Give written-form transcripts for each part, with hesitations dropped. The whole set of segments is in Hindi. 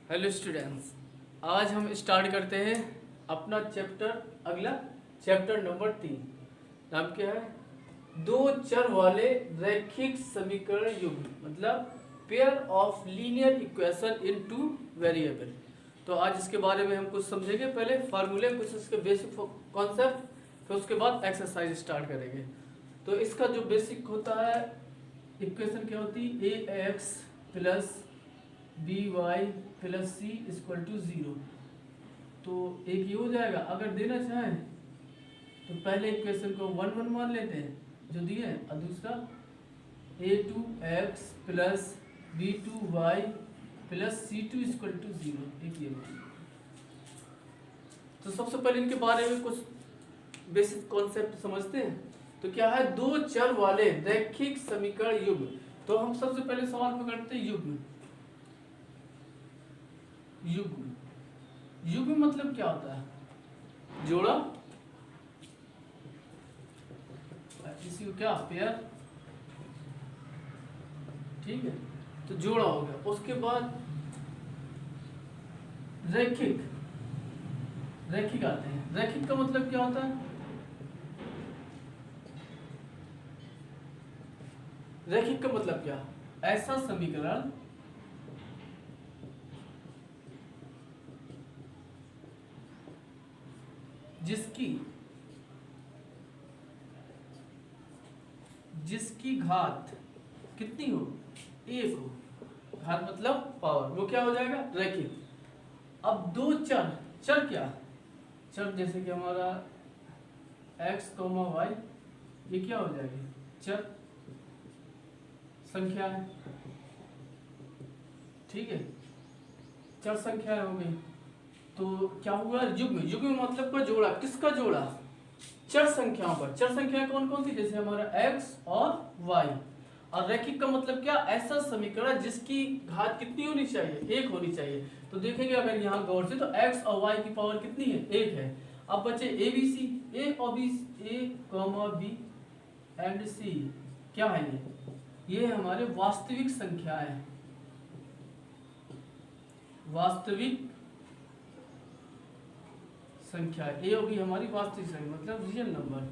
हेलो स्टूडेंट्स, आज हम स्टार्ट करते हैं अपना अगला चैप्टर नंबर 3। नाम क्या है? दो चर वाले रैखिक समीकरण युग्म, मतलब pair of linear equation in two variable. तो आज इसके बारे में हम कुछ समझेंगे। पहले फार्मूले, कुछ इसके बेसिक कॉन्सेप्ट, फिर उसके बाद एक्सरसाइज स्टार्ट करेंगे। तो इसका जो बेसिक होता है, इक्वेशन क्या होती है? A X plus B Y plus C equal to 0। तो एक ये हो जाएगा। अगर देना चाहें तो पहले इक्वेशन को 1 1 मान लेते हैं जो दिए, और दूसरा a2x plus b2y plus c2 equal to 0, एक ये मान। तो सबसे पहले इनके बारे में कुछ बेसिक कॉन्सेप्ट समझते हैं। तो क्या है? दो चर वाले रैखिक समीकरण युग्म। तो हम सबसे पहले सवाल पकड़ते हैं युग्म। युग्म युग्म मतलब क्या होता है? जोड़ा। किसी को क्या पेयर, ठीक है, तो जोड़ा हो गया। उसके बाद रैखिक। रैखिक आते हैं। रैखिक का मतलब क्या होता है? रैखिक का मतलब क्या? ऐसा समीकरण जिसकी घात कितनी हो? एक हो। घात मतलब पावर, वो क्या हो जाएगा? रैखिक। अब दो चर, चर क्या? चर जैसे कि हमारा x, y, ये क्या हो जाएगी? चर संख्या है, ठीक है, चर संख्या हो गई। तो क्या हुआ? युग्म। युग्म मतलब का जोड़ा। किसका जोड़ा? चर संख्याओं का। चर संख्याएं कौन कौन सी? जैसे हमारा x और y। और रैखिक का मतलब क्या? ऐसा समीकरण जिसकी घात कितनी होनी चाहिए? एक होनी चाहिए। तो देखेंगे अगर यहाँ गौर से, तो x और y की पावर कितनी है? एक है। अब बचे ए बी सी। ए और B, A comma B and C क्या है? ये हमारे वास्तविक संख्याएं हैं। वास्तविक संख्या। ए और बी हमारी वास्तविक संख्या, मतलब रियल नंबर।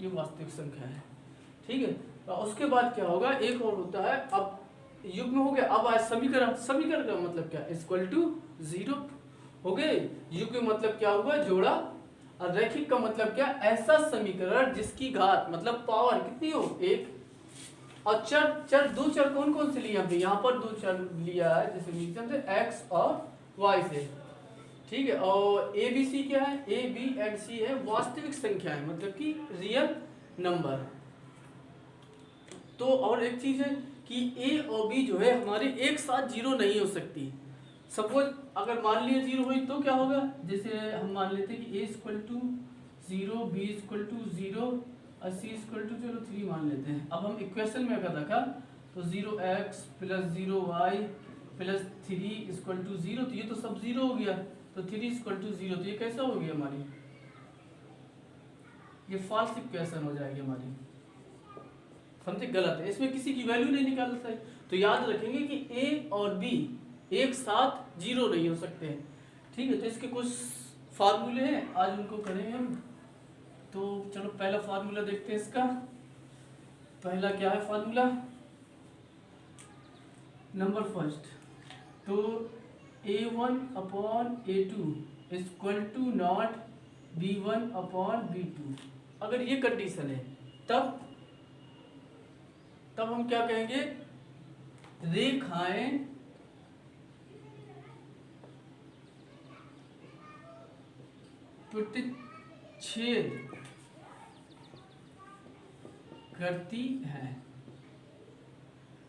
ये वास्तविक संख्या है, ठीक है। तो उसके बाद क्या होगा? एक और होता है। अब युग्म हो गया। अब आज समीकरण। समीकरण का मतलब क्या? इक्वल टू 0 हो गए। युग्म मतलब क्या हुआ? जोड़ा। और रैखिक का मतलब क्या? ऐसा समीकरण जिसकी घात मतलब पावर कितनी हो? एक। और चर दो चर कौन कौन से लिए? हमने यहाँ पर दो चर लिया है, जैसे मीडियम से x और y से, ठीक है। और ए बी सी क्या है? ए बी एंड सी है वास्तविक संख्या है, मतलब कि रियल नंबर। तो और एक चीज है कि ए और बी जो है हमारे एक साथ जीरो नहीं हो सकती। सपोज अगर मान लिया जीरो हुई तो क्या होगा? जैसे हम मान लेते हैं कि A equal to 0, B equal to 0 और सी इक्वल टू चलो 3 मान लेते हैं। अब हम इक्वेशन में अगर रखा तो 0x plus 0y plus 3 equal to 0, तो ये तो सब 0 हो गया। तो 3 इक्वल टू 0, तो ये कैसा हो गया हमारी? ये फॉल्स इक्वेशन हो जाएगी हमारी। समझे? गलत है, इसमें किसी की वैल्यू नहीं निकाल सकते। तो याद रखेंगे कि ए और बी एक साथ जीरो नहीं हो सकते हैं, ठीक है। तो इसके कुछ फार्मूले हैं, आज उनको करेंगे हम। तो चलो पहला फार्मूला देखते हैं इसका। पहला क्या है फार्मूला? नंबर फर्स्ट, तो a1 upon a2 equal to not b1 upon b2। अगर ये कंडीशन है तब हम क्या कहेंगे? रेखाएं प्रतिच्छेद करती हैं।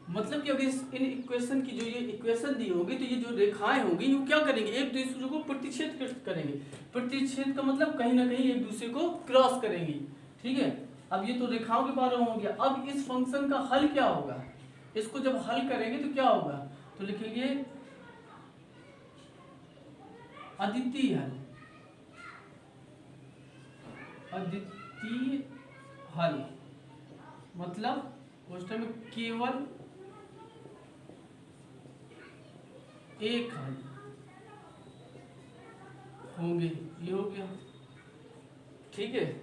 मतलब कि अगर इन इक्वेशन की जो ये इक्वेशन दी होगी, तो ये जो रेखाएं होंगी वो क्या करेंगे? एक दूसरे को प्रतिच्छेद करेंगे। प्रतिच्छेद का मतलब कहीं ना कहीं एक दूसरे को क्रॉस करेंगी, ठीक है। अब ये तो रेखाओं के बारे में हो गया। अब इस फंक्शन का हल क्या होगा? इसको जब हल करेंगे तो क्या होगा? तो लिखेंगे अद्वितीय हल। अद्वितीय हल मतलब उस टाइम केवल एक हल होंगे, ये हो गया। ठीक है,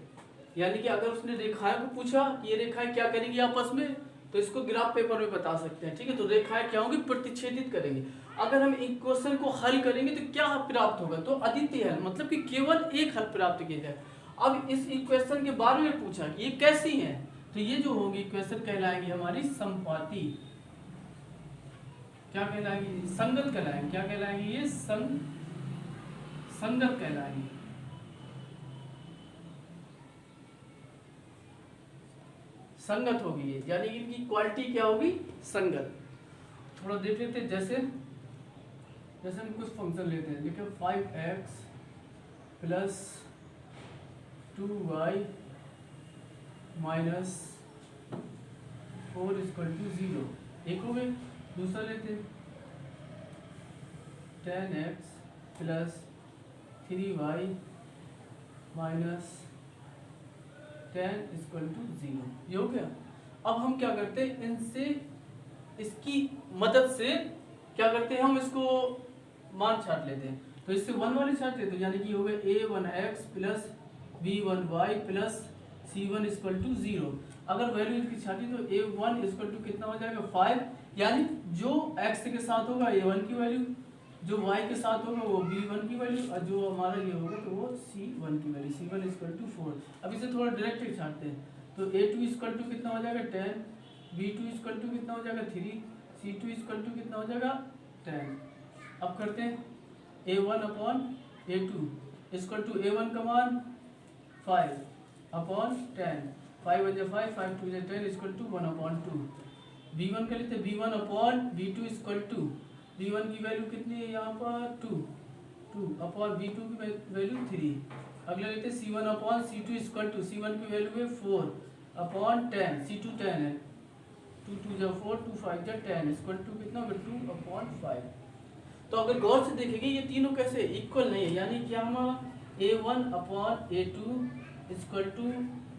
यानी कि अगर उसने रेखाएं को पूछा कि ये रेखाएं क्या करेंगी आपस में, तो इसको ग्राफ पेपर में बता सकते हैं। ठीक है, तो रेखाएं क्या होंगी, प्रतिच्छेदित करेंगे। अगर हम इक्वेशन को हल करेंगे तो क्या प्राप्त होगा, तो अद्वितीय हल, मतलब कि केवल एक हल प्राप्त किया जाए। अब इस इक्वेशन के बारे में पूछा कि ये कैसी है, तो ये जो होगी इक्वेशन कहलाएगी हमारी समपाती। क्या कहलाएगी, संगत कहलाएंगे। क्या कहलाएंगे, ये संगत कहलाएंगे। संगत होगी ये, यानी इनकी क्वालिटी क्या होगी, संगत। थोड़ा देख लेते हैं, जैसे हम कुछ फंक्शन लेते हैं, देखिए 5x plus 2y minus 4 equal to 0, एक हो गए। दूसरा लेते हैं 10x plus 3y minus 10 equal to 0, ये हो गया। अब हम क्या करते हैं, इनसे इसकी मदद से क्या करते हैं, हम इसको मान छाट लेते हैं। तो इससे 1 वाले छाट लेते हैं, यानी कि हो गया a1x plus b1y plus c1 equal to 0। अगर वैल्यू इसकी छाटी तो a1 इक्वल टू कितना हो जाएगा 5, यानी जो x के साथ होगा a1 की वैल्यू, जो y के साथ होगा वो b1 की वैल्यू, और जो हमारा ये होगा तो वो c1 की वैल्यू, c1 इक्वल टू 4। अब इसे थोड़ा डायरेक्ट छाटते हैं, तो a2 इक्वल टू कितना हो जाएगा 10, b2 इक्वल टू कितना हो जाएगा 3, c2 इक्वल टू कितना हो जाएगा 10। अब करते हैं a1 upon a2 equal to a1 का मान 5 अपॉन 10, 5 1 जा 5, 5 2 जा 10 इक्वल टू 1 अपॉन 2। b1 का लेते हैं, b1 upon b2 equal to, b1 की वैल्यू कितनी है यहाँ पर 2 अपॉन b2 की वैल्यू 3। अगला लेते हैं c1 upon c2 equal to, c1 की वैल्यू है 4 अपॉन 10, c2 10 है, 2 2 जा 4, 2 5 जा 10 इक्वल टू कितना होगा 2 अपॉन 5। तो अगर गौर से देखेंगे ये तीनों कैसे इक्वल नहीं है, यानी क्या हमारा a1 upon a2 equal to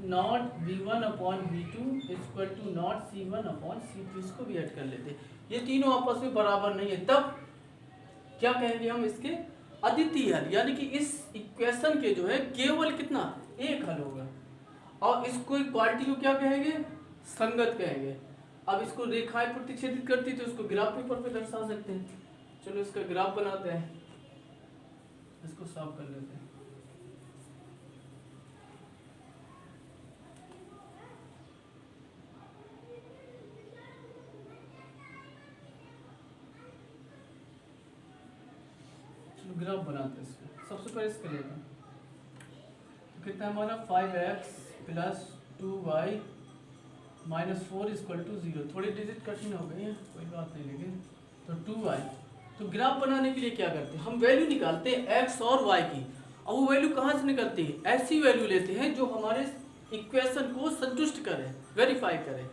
not b1 upon b2 equal to not c1 upon c2, इसको भी ऐड कर लेते हैं। ये तीनों आपस में बराबर नहीं है, तब क्या कहेंगे हम, इसके अद्वितीय हल, यानी कि इस इक्वेशन के जो है केवल कितना, एक हल होगा। और इसको क्वालिटी को क्या कहेंगे, संगत कहेंगे। अब इसको रेखाएं प्रतिच्छेदित करती तो इसको ग्राफ पेपर पे दर्शा सकते हैं। चलो इसका ग्राफ बनाते हैं, इसको साफ कर लेते हैं। चलो ग्राफ बनाते हैं इसको, सबसे पहले इसके लेते हैं, तो कितना हमारा 5x plus 2y minus 4 equal to 0। थोड़ी डिजिट कठिन हो गई है, कोई बात नहीं, लेकिन तो 2y। तो ग्राफ बनाने के लिए क्या करते हैं, हम वैल्यू निकालते हैं x और y की। अब वो वैल्यू कहाँ से निकलती है, ऐसी वैल्यू लेते हैं जो हमारे इक्वेशन को संतुष्ट करे, वेरीफाई करे।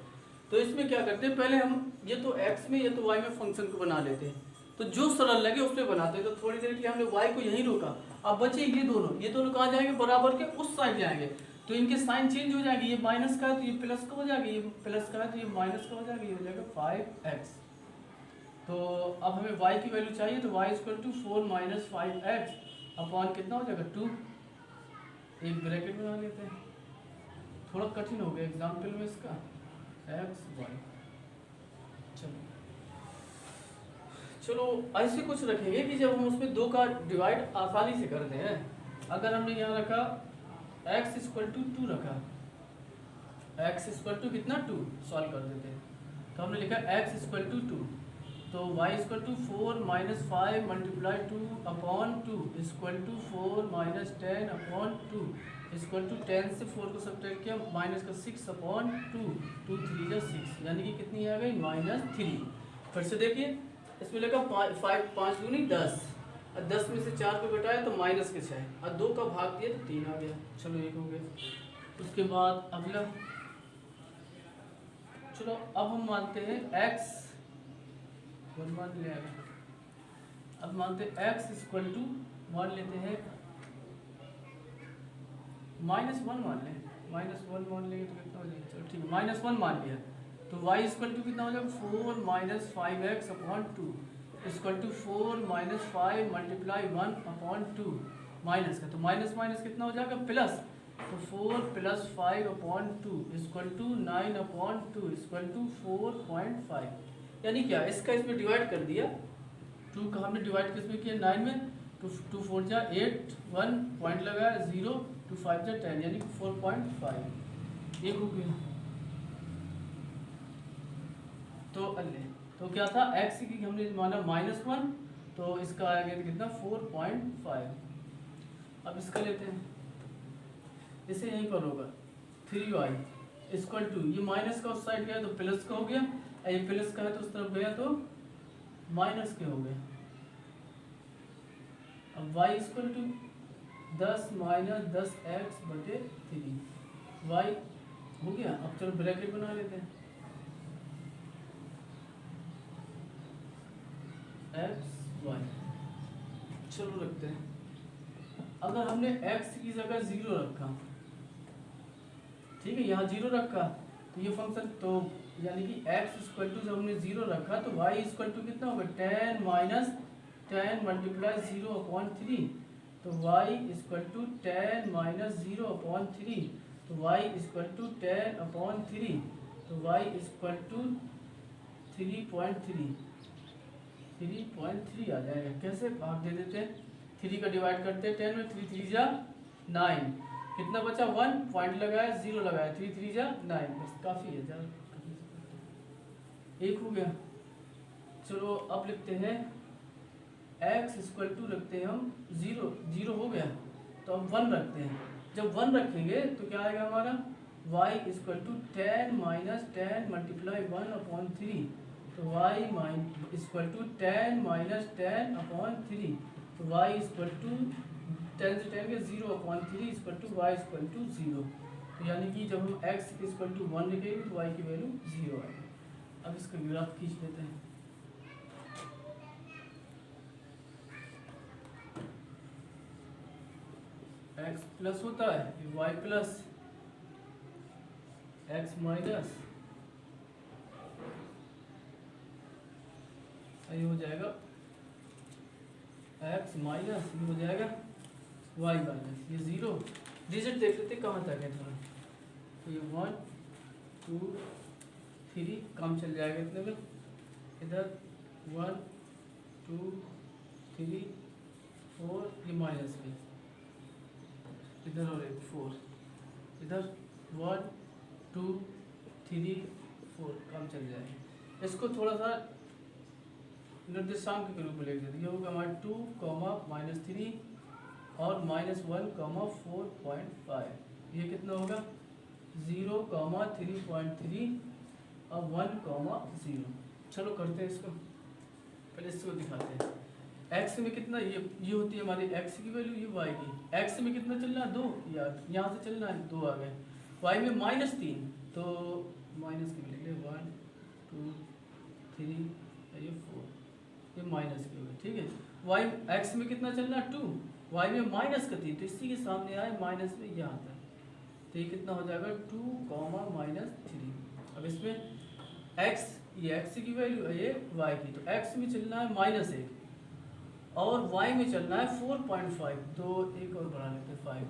तो इसमें क्या करते हैं, पहले हम ये तो x में ये तो y में फंक्शन को बना लेते हैं, तो जो सरल लगे उसमें बनाते हैं। तो थोड़ी देर के लिए हमने y को यहीं रोका, अब बचे ये दोनों कहाँ जाएंगे, बराबर के उस साइड जाएंगे, तो इनके साइन चेंज हो जाएंगे, ये माइनस का है तो ये प्लस का हो जाएगा, ये प्लस का है तो ये माइनस का हो जाएगा, ये हो जाएगा 5x। तो अब हमें y की वैल्यू चाहिए, तो y equal to 4 minus 5x upon कितना हो जाएगा 2, एक ब्रैकेट बना लेते हैं। थोड़ा कठिन हो गया एग्जाम्पल में इसका, x y। चलो ऐसे कुछ रखेंगे कि जब हम उसमें 2 का डिवाइड आसानी से करते हैं। अगर हमने यहाँ रखा x इक्वल टू 2 रखा, x इक्वल टू कितना 2, सॉल्व कर देते हैं। तो हमने लिखा x इक्वल टू 2, तो y equal to 4 minus 5 multiply 2 upon 2 equal to 4 minus 10 upon 2 equal to 10 से 4 को सब्ट्रैक्ट किया माइनस का 6 अपॉन 2, 2 3 जा 6, यानी कि कितनी आ गई -3। फिर से देखिए, इसमें लगा 5 दूनी 10, और 10 में से 4 को घटाया तो माइनस के 6, और 2 का भाग दिया तो 3 आ गया। चलो एक हो गया। उसके बाद अगला, चलो अब हम मानते हैं x 1 मान लिया, अब मानते हैं x इक्वल टू मान लेते हैं -1 मान लें, -1 मान लेंगे तो कितना हो जाएगा, चलो ठीक है -1 मान लिया, तो y इक्वल टू कितना हो जाएगा 4 minus 5x upon 2 equal to 4 minus 5 multiply 1/2 minus का, तो माइनस माइनस कितना हो जाएगा प्लस, तो 4 plus 5/2 equal to 9/2 equal to 4.5। यानी क्या, इसका इसमें डिवाइड कर दिया, 2 का हमने डिवाइड किसमें किया 9 में, टू 4 जा 8, 1 पॉइंट लगाया 0, 2 5 जा 10 यानी 4.5 एक हो गया। तो अल्ले तो क्या था, x की हमने माना -1, तो इसका आ गया कितना 4.5। अब इसका लेते हैं, इसे यहीं पर होगा 3y इक्वल टू, ये माइनस का उस साइड गया तो प्लस का हो गया, ये प्लस का है तो उस तरफ गया तो माइनस के हो गया। अब y equal to 10 minus 10x/3 y हो गया। अब चलो ब्रैकेट बना लेते हैं, x y चलो रखते हैं। अगर हमने x की जगह 0 रखा, ठीक है, यहाँ 0 रखा तो ये फंक्शन, तो यानी कि x इक्वल टू जब हमने 0 रखा तो y इक्वल टू कितना होगा 10 माइनस 10 मल्टीप्लाई 0/3, तो y इक्वल टू 10 माइनस 0/3, तो y इक्वल टू 10/3, तो y इक्वल टू 3.3 आ जाएगा। कैसे, भाग दे देते हैं, 3 का डिवाइड करते हैं 10 में, 3 3 जा 9, कितना बचा 1 पॉइंट लगाया 0 लगाया, 3 3 जा 9, बस काफ़ी है, ज़्यादा एक हो गया। चलो अब लिखते हैं x इक्वल टू, रखते हैं हम 0 हो गया, तो अब 1 रखते हैं। जब 1 रखेंगे तो क्या आएगा हमारा y equal to 10 minus 10 multiply 1/3, तो y इक्वल टू 10 माइनस 10/3, तो y इक्वल टू 10 से 10 के 0/3 equal to y equal to 0। तो यानी कि जब हम x इक्वल टू 1 लिखेंगे तो y की वैल्यू 0 आएगी। अब इसका ग्राफ खींच लेते हैं। x प्लस होता है, y प्लस x माइनस, ये हो जाएगा x माइनस, ये हो जाएगा y माइनस, ये 0। डिजिट देख लेते कहाँ तक है थोड़ा, तो ये 1 2 3 काम चल जाएगा इतने में, इधर 1 2 3 4, ये माइनस में, इधर और एक 4, इधर 1 2 3 4 काम चल जाएगा। इसको थोड़ा सा निर्देशांक के रूप में लिख देते, ये होगा हमारा 2, -3 और -1, 4.5, ये कितना होगा 0, 3.3 और 1, 0। चलो करते हैं इसको, पहले इसको दिखाते हैं। x में कितना, ये होती है हमारी x की वैल्यू, ये y की, x में कितना चलना है 2, यार यहाँ से चलना है 2 आ गए, y में -3, तो माइनस की लिख ले 1 2 3 ये 4, ये माइनस की होगी, ठीक है। y x में कितना चलना है 2, y में -3, तो इसी के सामने आए माइनस में यहाँ तक, तो ये कितना हो जाएगा 2, -3। अब इसमें x, ये x की वैल्यू है, ये y की, तो x में चलना है -1 और y में चलना है 4.5, तो एक और बढ़ा लेते 5,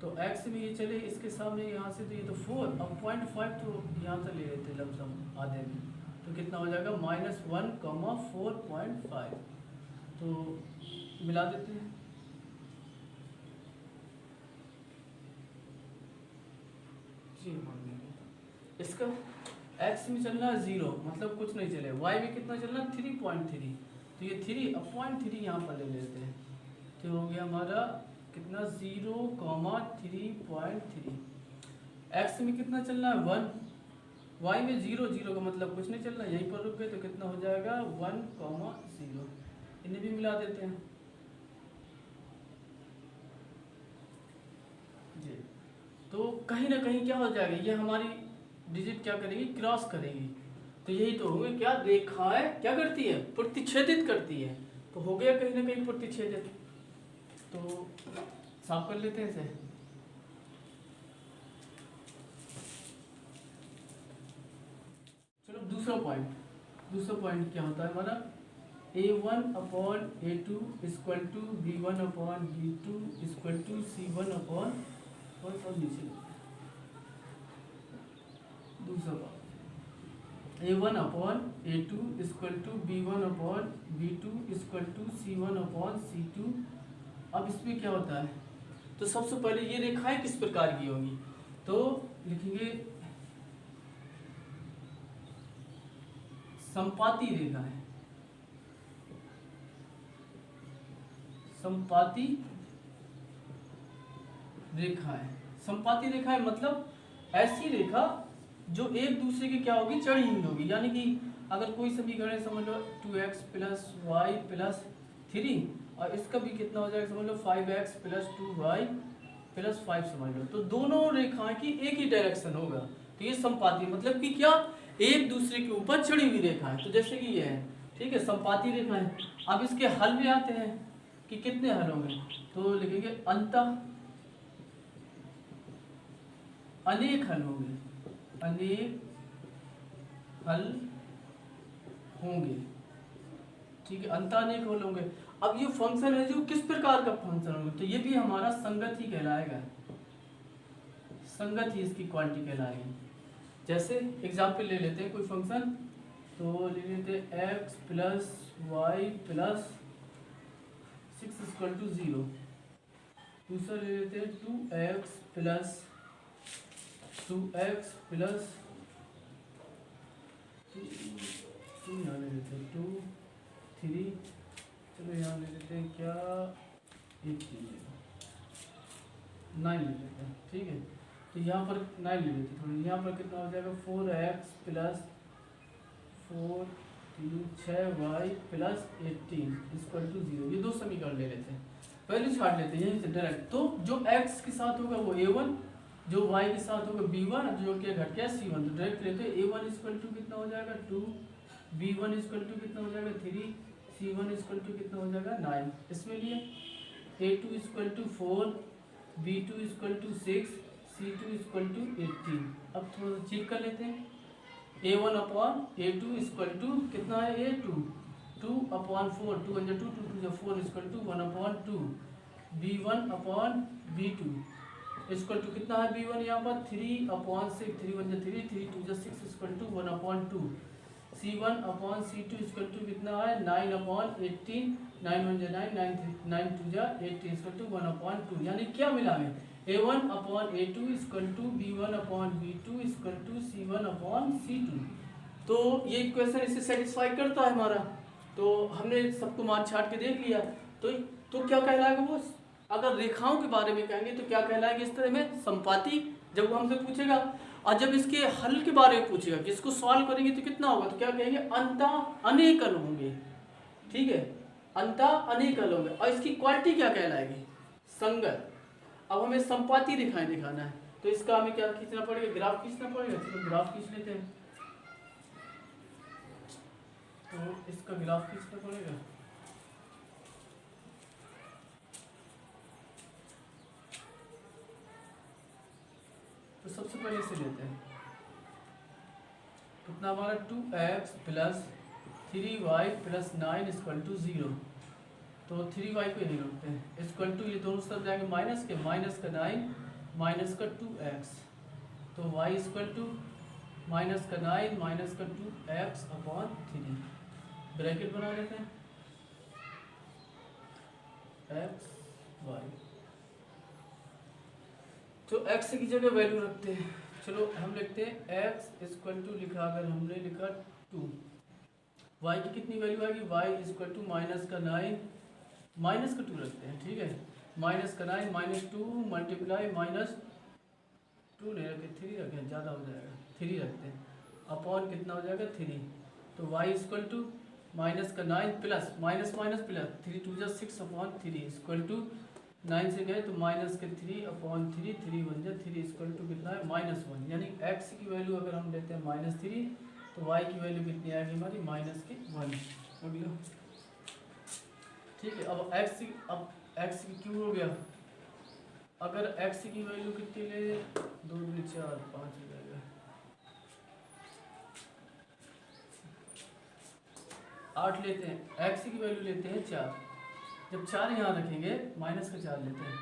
तो x में ये चले इसके सामने यहाँ से, तो ये तो 4, अब 0.5 तो यहाँ से ले लेते लमसम आधे में, तो कितना हो जाएगा -1, 4.5, तो मिला देते हैं। इसका x में चलना है 0, मतलब कुछ नहीं चले, y में कितना चलना है 3.3, तो ये 3/3 यहाँ पर ले लेते हैं, तो हो गया हमारा कितना 0, 3.3। x में कितना चलना है 1, y में 0 का मतलब कुछ नहीं चलना, यहीं पर रुक गए, तो कितना हो जाएगा 1, 0। इन्हें भी मिला देते हैं जी। तो कहीं ना कहीं क्या हो जाएगा, ये हमारी डिजिट क्या करेगी, क्रॉस करेगी, तो यही तो होंगे क्या, रेखाएं क्या करती है, प्रतिच्छेदित करती है, तो हो गया कहीं ना कहीं प्रतिच्छेदित। तो साफ कर लेते हैं इसे। चलो दूसरा पॉइंट क्या होता है हमारा, a1/a2 equal to b1/b2 equal to c1 और नीचे दूसरा बात a1/a2 equal to b1/b2 equal to c1/c2। अब इसमें क्या होता है, तो सबसे पहले ये रेखाएं किस प्रकार की होंगी, तो लिखेंगे संपाती रेखा है, संपाती रेखा है। संपाती रेखा है मतलब ऐसी रेखा जो एक दूसरे की क्या होगी, चढ़ी हुई होगी। यानी कि अगर कोई समीकरण समझ लो 2x प्लस वाई प्लस 3 और इसका भी कितना हो जाएगा समझ लो 5x प्लस 2y प्लस 5 समझ लो, तो दोनों रेखाएं की एक ही डायरेक्शन होगा। तो ये संपाती मतलब कि क्या, एक दूसरे के ऊपर चढ़ी हुई रेखा है। तो जैसे कि ये है, ठीक है, संपाती रेखा है। अब इसके हल में आते हैं कि कितने हल होंगे, तो लिखेंगे अंतः अनेक हल होंगे, अनेक हल होंगे, ठीक है, अंतः अनेक हल होंगे। अब ये फंक्शन है जो किस प्रकार का फंक्शन होगा, तो ये भी हमारा संगत ही कहलाएगा, संगत ही इसकी क्वांटिटी कहलाएगी। जैसे एग्जाम्पल ले लेते हैं कोई फंक्शन, तो ले लेते हैं x plus Y plus 6 equal to 0। दूसरा ले लेते हैं 2x प्लस 2x प्लस 2 यहाँ ले लेते हैं 2 3, चलो यहाँ ले लेते हैं क्या 8 9 ले लेते हैं, ठीक है। तो यहाँ पर 9 ले लेते हैं थोड़ी, यहाँ पर कितना हो जाएगा 4x plus 4 3 6y plus 18 equal to 0। ये दो समीकरण ले लेते हैं, वैल्यू छाट लेते हैं यहीं से डायरेक्ट। तो जो x के साथ होगा वो a1, जो y के साथ होगा b1, जो कि घट गया c1, तो डायरेक्ट लेते हैं a1 इक्वल टू कितना हो जाएगा 2, b1 इक्वल टू कितना हो जाएगा 3, c1 इक्वल टू कितना हो जाएगा 9। इसमें लिए a2 equal to 4, b2 equal to 6, c2 equal to 18। अब थोड़ा सा चेक कर लेते हैं, a1/a2 इक्वल टू कितना है a2, 2/4, 2 × 2 2 2 4 equal to 1/2, b1/b2 equal to कितना है b1 यहाँ पर 3/6, 3 1 3 3 2 6 equal to 1/2, c1/c2 equal to कितना है 9/18, 9 1 9 9 2 18 इक्वल टू 1/2। यानी क्या मिला हमें, a1/a2 equal to b1/b2 equal to c1/c2। तो ये इक्वेशन इसे सेटिस्फाई करता है हमारा। तो हमने सबको मान छाट के देख लिया, तो क्या कहलाएगा वो, अगर रेखाओं के बारे में कहेंगे तो क्या कहलाएगा इस तरह में संपाती, जब वो हमसे पूछेगा। और जब इसके हल के बारे में पूछेगा कि इसको सॉल्व करेंगे तो कितना होगा, तो क्या कहेंगे अंतः अनेक हल होंगे, ठीक है, अंतः अनेक हल होंगे। और इसकी क्वालिटी क्या कहलाएगी, संगत। अब हमें संपाती रेखाएं दिखाना है, तो इसका हमें क्या खींचना पड़ेगा, ग्राफ खींचना पड़ेगा। चलो ग्राफ खींच लेते हैं, तो इसका ग्राफ खींचना पड़ेगा। तो सबसे पहले इसे लेते हैं, कितना हमारा 2x plus 3y plus 9 equal to 0। तो 3y को यहीं रखते हैं, इक्वल टू ये दोनों तरफ जाएंगे माइनस के, माइनस का 9 माइनस का 2x, तो y इक्वल टू माइनस का 9 माइनस का 2x/3। ब्रैकेट बना लेते हैं x y, तो x की जगह वैल्यू रखते हैं। चलो हम लिखते हैं x इक्वल टू, लिखा अगर हमने लिखा 2, y की कितनी वैल्यू आएगी, y इक्वल टू माइनस का 9 माइनस का 2 रखते हैं, ठीक है, माइनस का 9 माइनस 2 मल्टीप्लाई माइनस 2 नहीं रखे 3 रखें, ज़्यादा हो जाएगा, 3 रखते हैं, अपॉन कितना हो जाएगा 3। तो y इक्वल टू माइनस का 9 प्लस माइनस माइनस प्लस 3 2 6/3 इक्वल टू 9 से गए तो माइनस के 3/3, 3 1 3 इक्वल टू कितना है -1। यानी x की वैल्यू अगर हम लेते हैं -3 तो y की वैल्यू कितनी आएगी हमारी -1। अगला ठीक है, अब x की क्यों हो गया, अगर x की वैल्यू कितनी ले 2 2 4 5 हो जाएगा, 8 लेते हैं, एक्स की वैल्यू लेते हैं 4। जब 4 यहाँ रखेंगे माइनस का 4 लेते हैं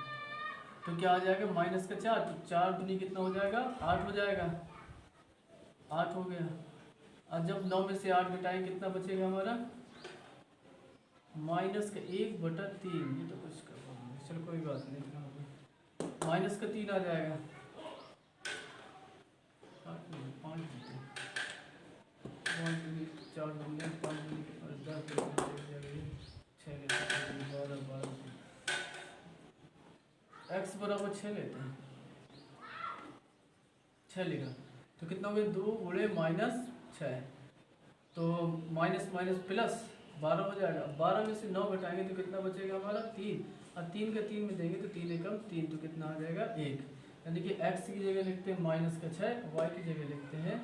तो क्या आ जाएगा माइनस का 4, तो 4 दूनी कितना हो जाएगा 8 हो जाएगा, 8 हो गया। और जब 9 में से 8 घटाएंगे कितना बचेगा हमारा माइनस का 1/3। ये तो कुछ कर, चलो कोई बात नहीं, माइनस का 3 आ जाएगा। 4 दूनी 5 दूनी 10 एक्स बराबर 6 लेते हैं, 6 लेगा तो कितना हो गया 2 गुणे माइनस 6, तो माइनस माइनस प्लस 12 हो जाएगा। 12 में से 9 घटाएंगे तो कितना बचेगा हमारा 3, और 3 का 3 में देंगे तो 3 एकम 3, तो कितना आ जाएगा 1। यानी कि x की जगह लिखते हैं माइनस का 6, y की जगह लिखते हैं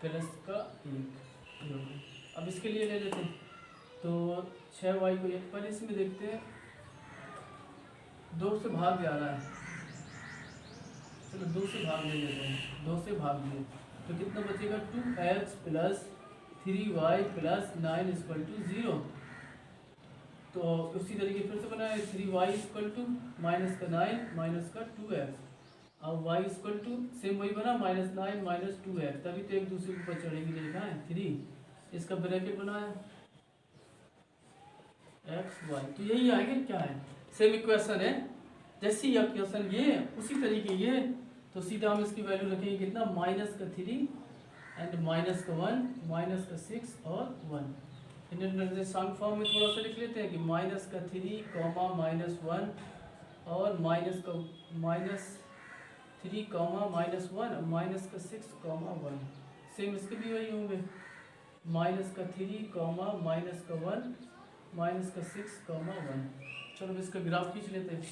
प्लस का 1। अब इसके लिए ले लेते हैं तो 6y को 1 पर इसमें देखते हैं 2 से भाग जा रहा है, चलो 2 से भाग ले लेते हैं, 2 से भाग दिए तो कितना बचेगा 2x plus 3y plus 9 equal to 0। तो उसी तरीके फिर से बनाए 3y इक्वल टू माइनस का 9 माइनस का 2x, और y इक्वल टू सेम वही बना माइनस 9 माइनस 2x, तभी तो एक दूसरे के ऊपर चढ़ेंगे, लिखा है 3, इसका ब्रैकेट बनाया x y, तो यही आगे क्या है सेम इक्वेशन है। जैसी इक्वेशन ये उसी तरीके ये, तो सीधा हम इसकी वैल्यू रखेंगे कितना माइनस का 3 एंड माइनस का 1 माइनस का 6 और 1। इंडियन निर्देशांक फॉर्म में थोड़ा सा लिख लेते हैं कि माइनस का 3 कॉमा माइनस 1 और माइनस का माइनस 3 कॉमा माइनस 1 और माइनस का 6 कॉमा 1। सेम इसके भी वही होंगे माइनस का 3 कॉमा माइनस का 1 माइनस का 6 कॉमा 1। चलो अब इसका ग्राफ खींच लेते हैं।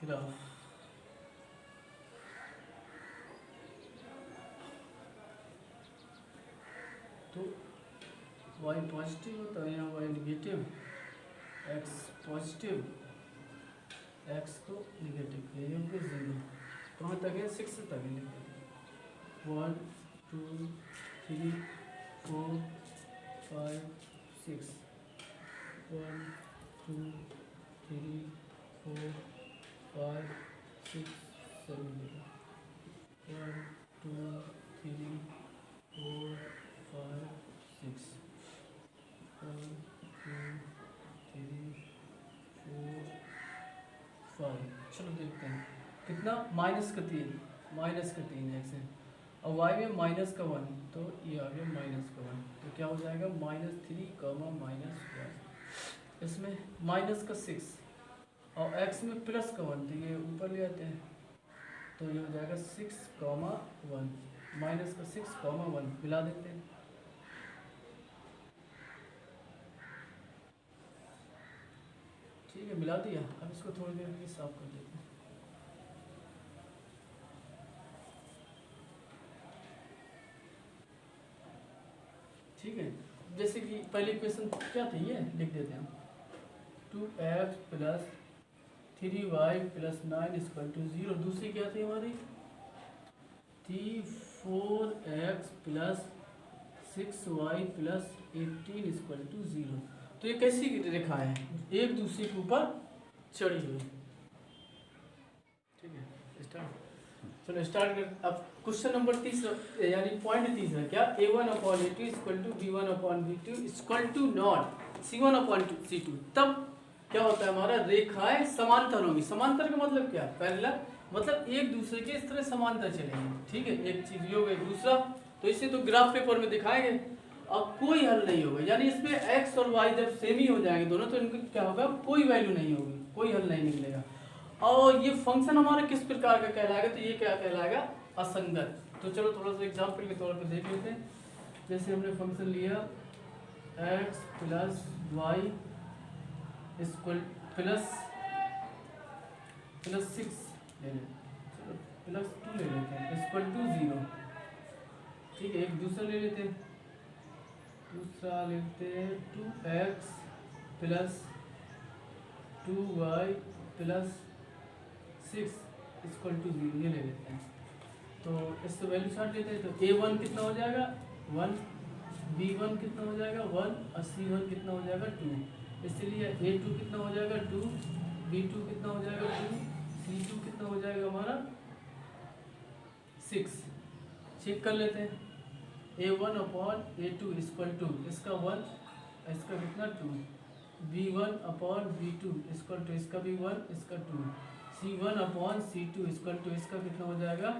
ग्राफ तो y पॉजिटिव होता है, यहाँ y negative, x positive, x को निगेटिव, ये होंगे 0। कहाँ तक है 6 तक है, 1 2 3 4 5 6, 1 2 3 4 5 6 7 1 2 3 4 5 6 1 2 3 4 5। चलो देखते हैं कितना माइनस का 3 x है, और y में माइनस का 1, तो ये आ गया माइनस का 1, तो क्या हो जाएगा -3 कॉमा माइनस 1। इसमें माइनस का 6 और x में प्लस का 1, तो ये ऊपर ले आते हैं तो ये हो जाएगा 6 कॉमा 1, माइनस का 6 कॉमा 1 मिला देते हैं। ठीक है मिला दिया। अब इसको थोड़ी देर के लिए साफ कर देते हैं। ठीक है, जैसे कि पहली इक्वेशन क्या थी ये लिख देते हैं 2x plus 3y plus 9 equal to 0। दूसरी क्या थी हमारी 4x plus 6y plus 18 equal to 0। तो ये कैसी रेखा है, एक दूसरे के ऊपर चढ़ी हुई। ठीक है स्टार्ट, चलो स्टार्ट कर। अब क्वेश्चन नंबर 3 यानी पॉइंट 3 क्या a1/a2 equal to b1/b2 equal to not c1/c2। तब क्या होता है हमारा रेखाएं समांतर होंगी। समांतर का मतलब क्या, पहला मतलब एक दूसरे के इस तरह समांतर चलेंगे। ठीक है, एक चीज ये हो गई। दूसरा तो इसे तो ग्राफ पेपर में दिखाएंगे, अब कोई हल नहीं होगा, यानी इसमें x और y जब सेम ही हो जाएंगे दोनों, तो इनका क्या होगा कोई वैल्यू नहीं होगी, कोई हल नहीं निकलेगा। और ये फंक्शन हमारा किस प्रकार का कहलाएगा, तो ये क्या कहलाएगा असंगत। तो चलो थोड़ा सा एग्जाम्पल के तौर पर देख लेते हैं। जैसे हमने फंक्शन लिया x plus Y equal plus 6 ले लेते, चलो प्लस 2 ले लेते हैं इक्वल टू 0। ठीक है, एक दूसरा ले लेते हैं, दूसरा लेते हैं 2x plus 2y plus 6 equal to 0, ये ले लेते हैं। तो इससे वैल्यू छाट लेते हैं। तो A1 कितना हो जाएगा 1, B1 कितना हो जाएगा 1 और C1 कितना हो जाएगा 2। इसलिए A2 कितना हो जाएगा 2, B2 कितना हो जाएगा 2, C2 कितना हो जाएगा हमारा 6। चेक कर लेते हैं। A1 upon A2 equal to इसका 1, इसका कितना 2, B1 upon B2 equal to इसका भी 1, इसका 2, C1 upon C2 equal to इसका कितना हो जाएगा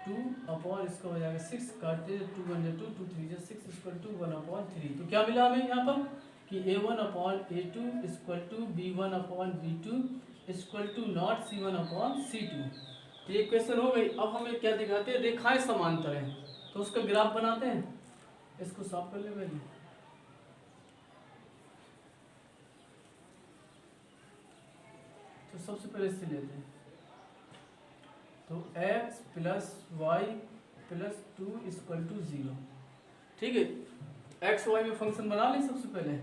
2 अपॉन इसका हो जाएगा 6। काटते 2 1 2 2 3 6 इक्वल टू 1 अपॉन 3। तो क्या मिला हमें यहाँ पर कि A1 upon A2 equal to B1 upon B2 equal to not C1 upon C2। तो ये क्वेश्चन हो गई। अब हमें क्या दिखाते हैं, रेखाएं समांतर हैं, तो उसका ग्राफ बनाते हैं। इसको सॉल्व कर ले पहले। तो सबसे पहले इससे लेते हैं। तो x plus Y plus 2 equal to 0। ठीक है, एक्स वाई में फंक्शन बना लें सबसे पहले।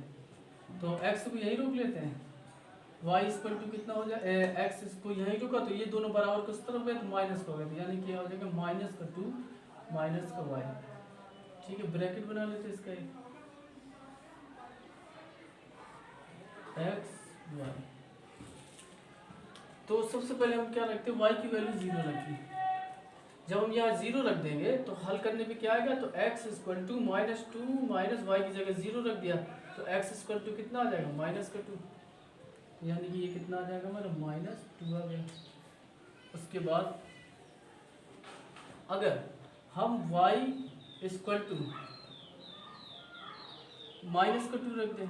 तो x को यहीं रोक लेते हैं, y इक्वल टू कितना हो जाए x इसको यहीं रुका, तो ये दोनों बराबर किस तरफ गए तो माइनस का हो गया, तो यानी क्या हो जाएगा माइनस का 2 माइनस का y। ठीक है, ब्रैकेट बना लेते हैं इसका x y। तो सबसे पहले हम क्या रखते हैं, y की वैल्यू 0 रखी। जब हम यहाँ 0 रख देंगे तो हल करने पे क्या आएगा, तो x equal to -2 minus Y की जगह 0 रख दिया, तो x इक्वल टू कितना आ जाएगा -2, यानी कि ये कितना आ जाएगा हमारा -2 आ गया। उसके बाद अगर हम y इक्वल टू -2 रख दें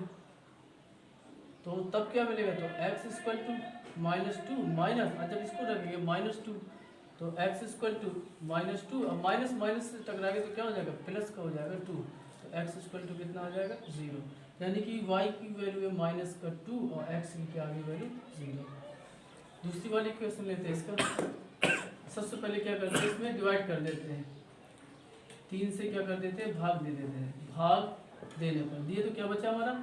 तो तब क्या मिलेगा, तो x इक्वल टू -2 माइनस, जब इसको रखेंगे -2 तो x इक्वल टू -2 और माइनस माइनस से टकराएंगे तो क्या हो जाएगा प्लस का हो जाएगा 2, तो x इक्वल टू कितना आ जाएगा 0। यानी कि y की वैल्यू है -2 और x की आगे वैल्यू 0। दूसरी वाली क्वेश्चन लेते हैं इसका। सबसे पहले क्या करते हैं, इसमें डिवाइड कर देते हैं, 3 से क्या कर देते हैं भाग दे देते हैं। भाग देने पर दिए तो क्या बचा हमारा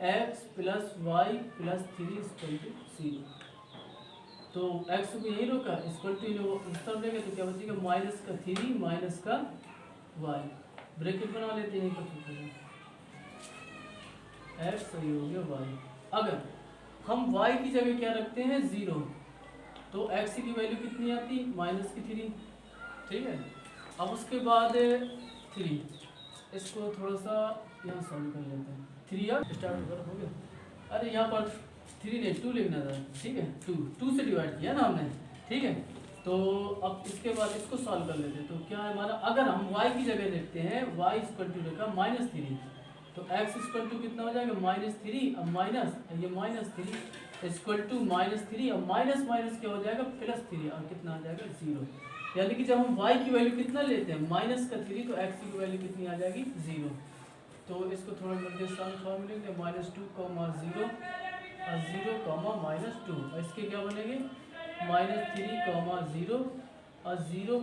x plus Y plus 3 equal to 0। तो x को यही रोका इक्वल टू इस तरफ लेंगे तो क्या बचेगा -3 माइनस का y। ब्रैकेट बना लेते हैं x सही हो गया y। अगर हम y की जगह क्या रखते हैं 0, तो x की वैल्यू कितनी आती -3। ठीक है, अब उसके बाद 3, इसको थोड़ा सा यहाँ सॉल्व कर लेते हैं। 3 या स्टार्ट हो गया, अरे यहाँ पर 3 नहीं 2 लिखना था। ठीक है, 2 से डिवाइड किया ना हमने। ठीक है, तो अब इसके बाद इसको सॉल्व कर लेते हैं। तो क्या है हमारा, अगर हम y की जगह देखते हैं y इक्वल टू रखा -3, तो x इक्वल टू कितना हो जाएगा -3 अब माइनस ये -3 इक्वल टू -3 और माइनस माइनस क्या हो जाएगा +3 और कितना आ जाएगा 0। यानी कि जब हम y की वैल्यू कितना लेते हैं -3, तो x की वैल्यू कितनी आ जाएगी 0। तो इसको थोड़ा निर्देशांक फॉर्म लेंगे -2, 0 और 0, -2 और इसके क्या बनेंगे -3, 0 और 0,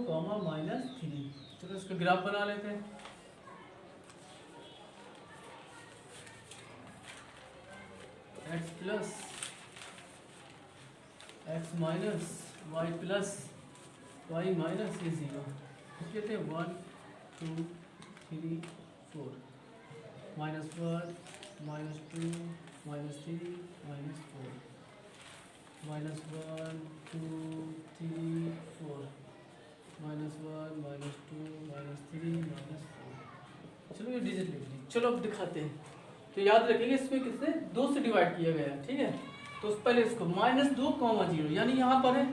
-3। चलो इसका ग्राफ बना लेते हैं। x plus x minus Y plus Y minus ये 0 कहते हैं 1 2 3 4 -1 -2 -3 -4 -1 2 3 4 -1 -2 -3 -4। चलो ये डिजिट लिख ली। चलो अब दिखाते हैं। तो याद रखेंगे इसमें किसने 2 से डिवाइड किया गया है। ठीक है, तो पहले इसको -2, 0 यानी यहाँ पर है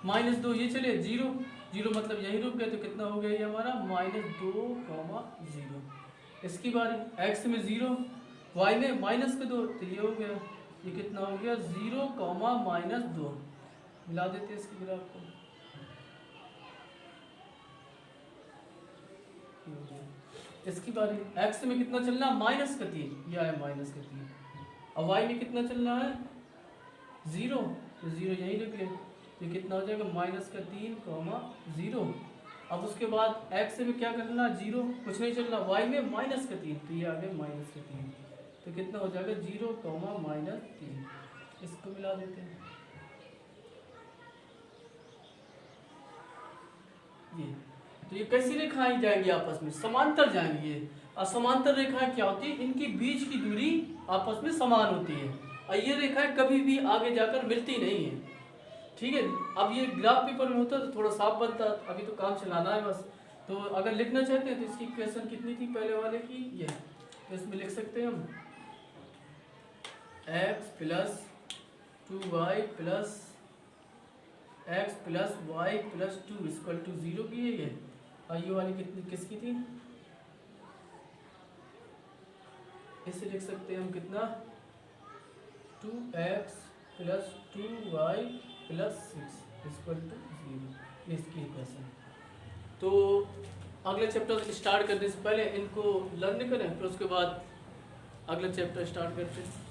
-2, ये चले 0 0 मतलब यही रुक गए, तो कितना हो गया ये हमारा -2, 0। इसकी बारी x में 0 y में -2, तो ये हो गया, ये कितना हो गया 0, -2। मिला देते हैं इसके ग्राफ को। इसकी बारी x में कितना चलना -3, यह है -3 और y में कितना चलना है 0, तो 0 यहीं रख ले, तो कितना हो जाएगा -3, 0। अब उसके बाद x में क्या करना 0, कुछ नहीं चलना, y में -3, तो ये आ गया -3, तो कितना हो जाएगा 0, -3। इसको मिला देते हैं ये तो ये कैसी रेखाएं जाएंगी आपस में, समांतर जाएंगी ये। और समांतर रेखाएं क्या होती है, इनकी बीच की दूरी आपस में समान होती है, और ये रेखाएं कभी भी आगे जाकर मिलती नहीं है, ठीक है। अब ये ग्राफ पेपर में होता तो थोड़ा साफ बनता, अभी तो काम चलाना है बस। तो अगर लिखना चाहते हैं तो इसकी इक्वेशन कितनी थी पहले वाले की, ये तो इसमें लिख सकते हैं हम x plus 2y plus x plus Y plus 2 equal to 0 की है ये। और ये वाली कितनी किसकी थी, इसे लिख सकते हैं हम कितना 2x plus 2y plus 6 equal to 0, इसकी इक्वेशन। तो अगले चैप्टर स्टार्ट करने से पहले इनको लर्न करें, फिर उसके बाद अगला चैप्टर स्टार्ट करते हैं।